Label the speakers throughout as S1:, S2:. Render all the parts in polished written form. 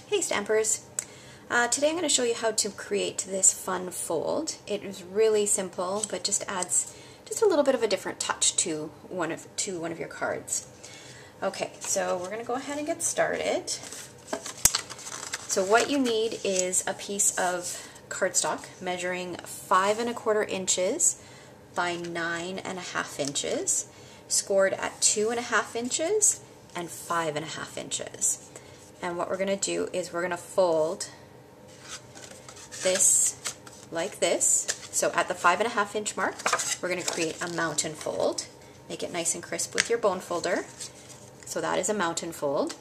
S1: Hey Stampers! Today I'm going to show you how to create this fun fold. It is really simple, but just adds just a little bit of a different touch to one of your cards. Okay, so we're going to go ahead and get started. So what you need is a piece of cardstock measuring 5 1/4 inches by 9 1/2 inches, scored at 2 1/2 inches and 5 1/2 inches. And what we're going to do is we're going to fold this like this. So at the 5 1/2 inch mark, we're going to create a mountain fold. Make it nice and crisp with your bone folder. So that is a mountain fold.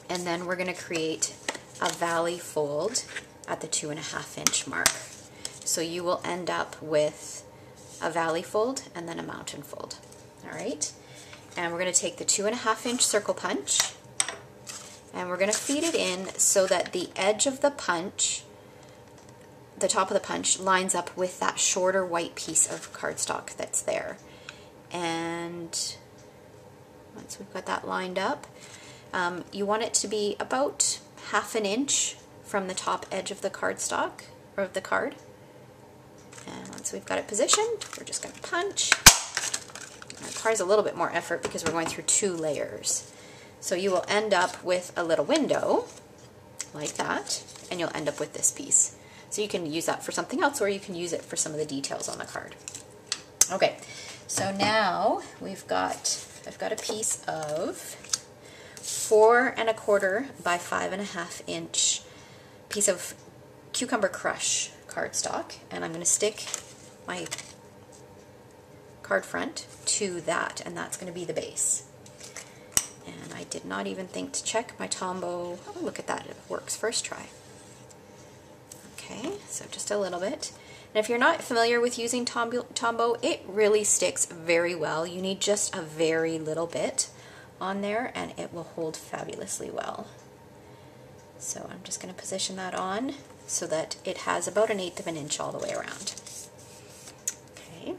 S1: And then we're going to create a valley fold at the 2 1/2 inch mark. So you will end up with a valley fold and then a mountain fold. All right. And we're going to take the 2 1/2 inch circle punch, and we're going to feed it in so that the edge of the punch, the top of the punch, lines up with that shorter white piece of cardstock that's there. And once we've got that lined up, you want it to be about 1/2 inch from the top edge of the cardstock, or of the card. And once we've got it positioned, we're just going to punch. It requires a little bit more effort because we're going through 2 layers. So you will end up with a little window, like that, and you'll end up with this piece. So you can use that for something else, or you can use it for some of the details on the card. Okay, so now I've got a piece of 4 1/4 by 5 1/2 inch piece of cucumber crush cardstock, and I'm going to stick my card front to that, and that's going to be the base. And I did not even think to check my Tombow. Oh, look at that, it works first try. Okay, so just a little bit. And if you're not familiar with using Tombow, it really sticks very well. You need just a very little bit on there and it will hold fabulously well. So I'm just going to position that on so that it has about 1/8 of an inch all the way around. Okay.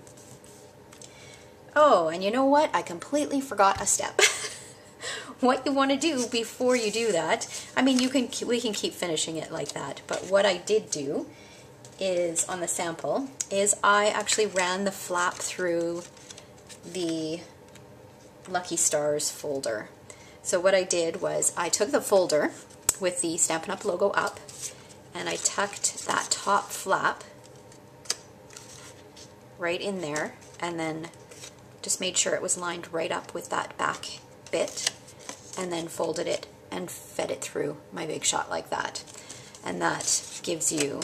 S1: Oh, and you know what? I completely forgot a step. What you want to do before you do that, I mean, we can keep finishing it like that, but what I did do is, on the sample, is I actually ran the flap through the Lucky Stars folder. So what I did was I took the folder with the Stampin' Up! Logo up, and I tucked that top flap right in there, and then just made sure it was lined right up with that back bit, and then folded it and fed it through my Big Shot like that. And that gives you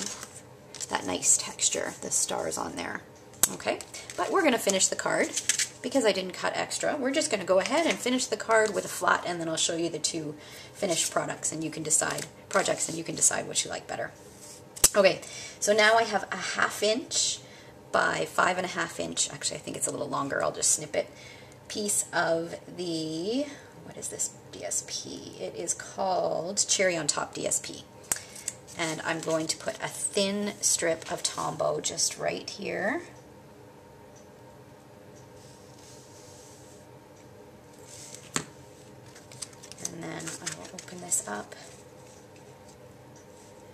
S1: that nice texture, the stars on there. Okay, but we're going to finish the card because I didn't cut extra. We're just going to go ahead and finish the card with a flat, and then I'll show you the 2 finished projects, and you can decide what you like better. Okay, so now I have a 1/2 inch by 5 1/2 inch, actually I think it's a little longer, I'll just snip it, piece of the, what is this DSP? It is called Cherry on Top DSP. And I'm going to put a thin strip of Tombow just right here. And then I will open this up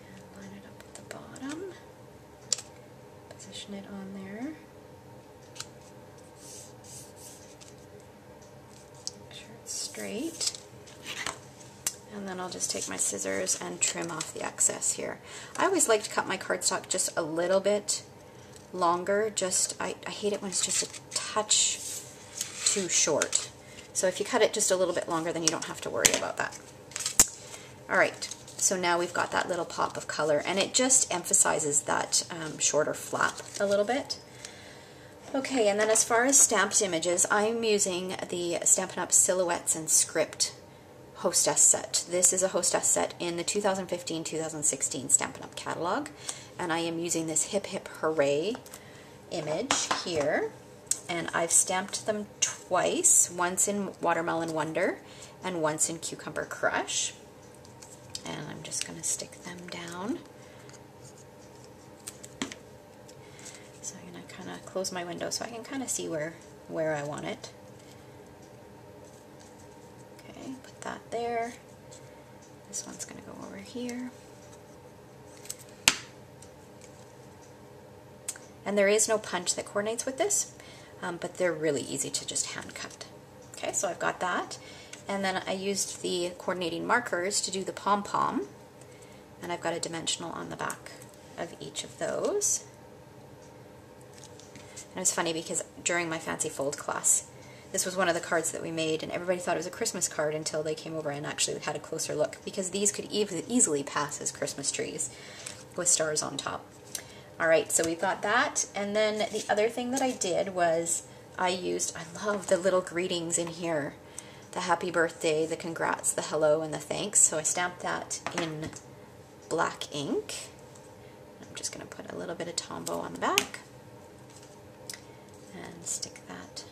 S1: and line it up at the bottom. Position it on there. Make sure it's straight. And then I'll just take my scissors and trim off the excess here. I always like to cut my cardstock just a little bit longer. I hate it when it's just a touch too short. So if you cut it just a little bit longer, then you don't have to worry about that. All right, so now we've got that little pop of color, and it just emphasizes that shorter flap a little bit. Okay, and then as far as stamped images, I'm using the Stampin' Up! Silhouettes and Script Hostess set. This is a Hostess set in the 2015-2016 Stampin' Up! Catalog, and I am using this Hip Hip Hooray image here, and I've stamped them twice, once in Watermelon Wonder and once in Cucumber Crush. And I'm just going to stick them down. So I'm going to kind of close my window so I can kind of see where I want it. Okay, put that there. This one's going to go over here. And there is no punch that coordinates with this, but they're really easy to just hand cut. Okay, so I've got that. And then I used the coordinating markers to do the pom-pom. And I've got a dimensional on the back of each of those. And it's funny because during my fancy fold class, this was one of the cards that we made, and everybody thought it was a Christmas card until they came over and actually had a closer look, because these could easily pass as Christmas trees with stars on top. Alright, so we've got that, and then the other thing that I did was I love the little greetings in here. The happy birthday, the congrats, the hello, and the thanks. So I stamped that in black ink. I'm just going to put a little bit of Tombow on the back and stick that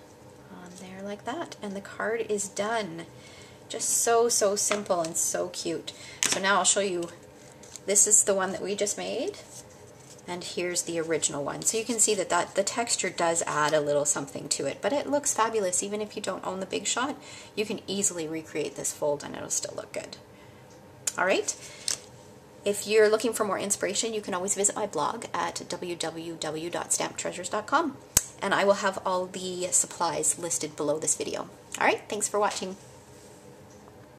S1: on there like that. And the card is done. Just so simple and so cute. So now I'll show you, this is the one that we just made. And here's the original one. So you can see that the texture does add a little something to it, but it looks fabulous. Even if you don't own the Big Shot, you can easily recreate this fold and it'll still look good. All right. If you're looking for more inspiration, you can always visit my blog at www.stamptreasures.com, and I will have all the supplies listed below this video. All right. Thanks for watching.